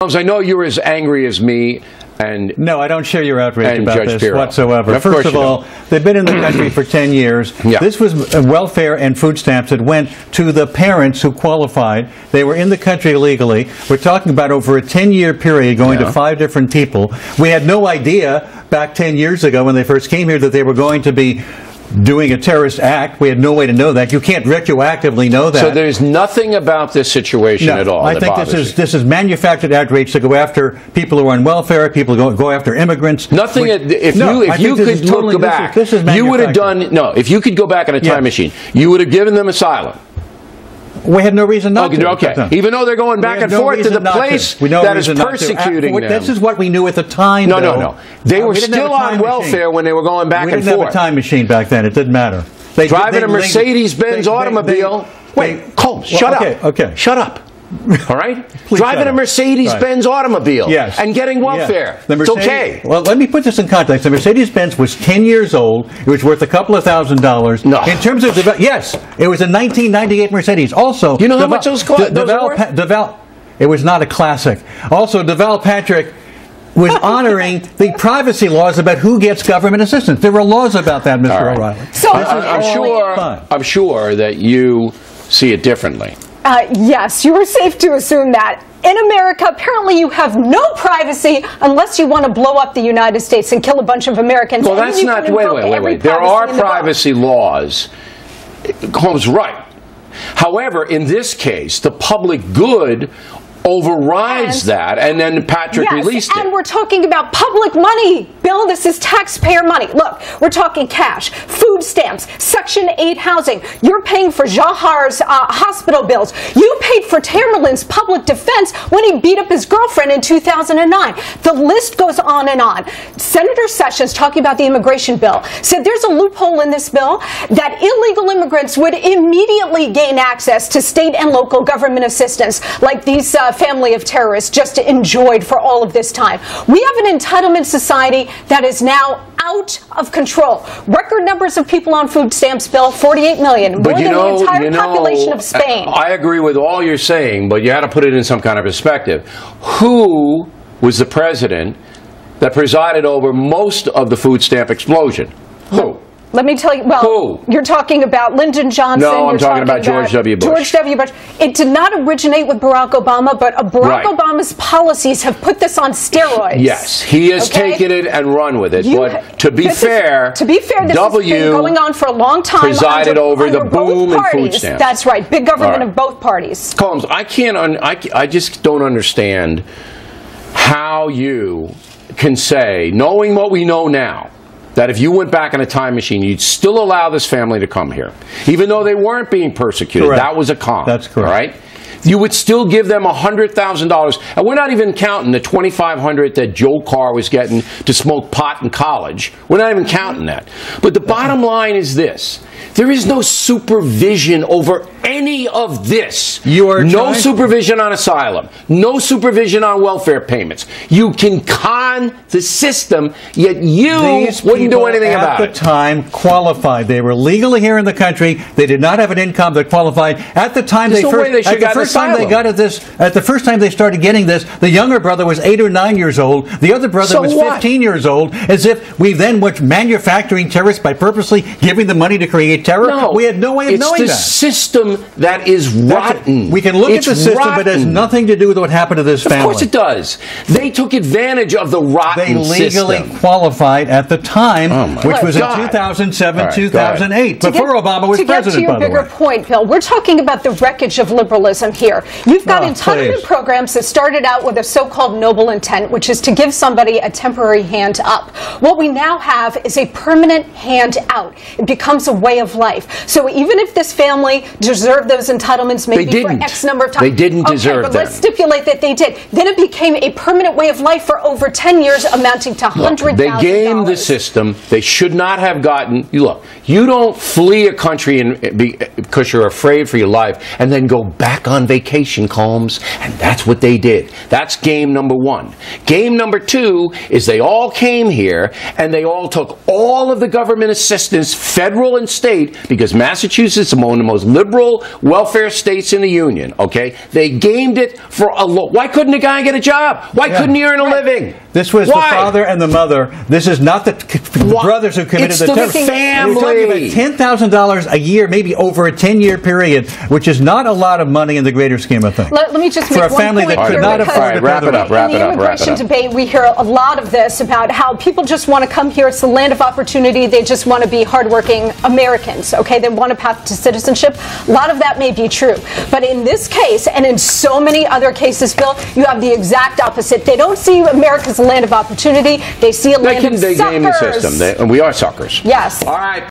I know you're as angry as me. And no, I don't share your outrage about Judge this Pirro. whatsoever. First of all, they've been in the country for 10 years. Yeah. This was welfare and food stamps that went to the parents who qualified. They were in the country illegally. We're talking about over a 10-year period going to 5 different people. We had no idea back 10 years ago when they first came here that they were going to be doing a terrorist act. We had no way to know that. You can't retroactively know that. So there's nothing about this situation at all I think this is manufactured outrage to go after people who are on welfare, people who go after immigrants. Nothing. If you could look back, you would have done if you could go back in a time machine, you would have given them asylum. We had no reason not to. Okay. Even though they're going back and forth to the place that is persecuting them. This is what we knew at the time. No. They were still on welfare when they were going back and forth. We didn't have a time machine back then. It didn't matter. Driving a Mercedes-Benz automobile. Wait, Colmes, shut up. Okay. Shut up. All right? Driving a Mercedes-Benz automobile and getting welfare. It's okay. Well, let me put this in context. The Mercedes-Benz was 10 years old. It was worth a couple of $1,000s. No. In terms of, yes, it was a 1998 Mercedes. Also, you know how much those cost? It was not a classic. Also, DeVal Patrick was honoring the privacy laws about who gets government assistance. There were laws about that, Mr. O'Reilly. So I'm sure that you see it differently. Yes, you were safe to assume that. In America, apparently you have no privacy unless you want to blow up the United States and kill a bunch of Americans. Well, that's not... Wait. There are privacy laws. Colmes, right. However, in this case, the public good overrides that, and then Patrick released it. And we're talking about public money. Bill, this is taxpayer money. Look, we're talking cash, food stamps, Section 8 housing. You're paying for Jahar's hospital bills. You paid for Tamerlan's public defense when he beat up his girlfriend in 2009. The list goes on and on. Senator Sessions, talking about the immigration bill, said there's a loophole in this bill that illegal immigrants would immediately gain access to state and local government assistance, like these family of terrorists just enjoyed for all of this time. We have an entitlement society that is now out of control. Record numbers of people on food stamps, Bill, 48 million, more than the entire population of Spain. I agree with all you're saying, but you had to put it in some kind of perspective. Who was the president that presided over most of the food stamp explosion? Who? Let me tell you, you're talking about Lyndon Johnson. No, I'm talking about George W. Bush. George W. Bush. It did not originate with Barack Obama, but Barack Obama's policies have put this on steroids. Yes, he has taken it and run with it. But to be fair, this has been going on for a long time. Presided over the boom in food stamps. That's right, big government of both parties. Colmes, I just don't understand how you can say, knowing what we know now, that if you went back in a time machine, you'd still allow this family to come here. Even though they weren't being persecuted. Correct. That was a con. That's correct. All right? You would still give them $100,000. And we're not even counting the $2,500 that Joe Carr was getting to smoke pot in college. We're not even counting that. But the bottom line is this. There is no supervision over any of this. No supervision on asylum. No supervision on welfare payments. You can con the system, yet you wouldn't do anything about it. At the time, qualified. They were legally here in the country. They did not have an income that qualified. At the time the first time they started getting this, the younger brother was 8 or 9 years old. The other brother was 15 years old. As if we then were manufacturing terrorists by purposely giving them money to create terror. No, we had no way of knowing that. It's the system that is rotten. We can look at the system, but it has nothing to do with what happened to this family. Of course it does. They took advantage of the rotten system. They legally qualified at the time, which was in 2007, 2008, before Obama was president, by the way. To get to your bigger point, Bill, we're talking about the wreckage of liberalism here. You've got entitlement programs that started out with a so-called noble intent, which is to give somebody a temporary hand up. What we now have is a permanent hand out. It becomes a way of life. So even if this family deserved those entitlements maybe for X number of times. They didn't deserve them. But let's stipulate that they did. Then it became a permanent way of life for over 10 years, amounting to $100,000. They gamed the system. They should not have gotten... Look, you don't flee a country because you're afraid for your life and then go back on vacation, Colmes. And that's what they did. That's game number one. Game number two is they all came here and they all took all of the government assistance, federal and state, state, because Massachusetts is one of the most liberal welfare states in the union, okay? They gamed it for a why couldn't a guy get a job? Why couldn't he earn a living? This was the father and the mother. This is not the brothers who committed the terror. Family. We're talking about $10,000 a year, maybe over a 10-year period, which is not a lot of money in the greater scheme of things. Let me just make for a family that could not afford to wrap it up. In the immigration debate, we hear a lot of this about how people just want to come here. It's the land of opportunity. They just want to be hardworking Americans. Okay, they want a path to citizenship. A lot of that may be true, but in this case, and in so many other cases, Bill, you have the exact opposite. They don't see America as a land of opportunity. They see a land of suckers. They game the system. We are suckers. Yes. All right.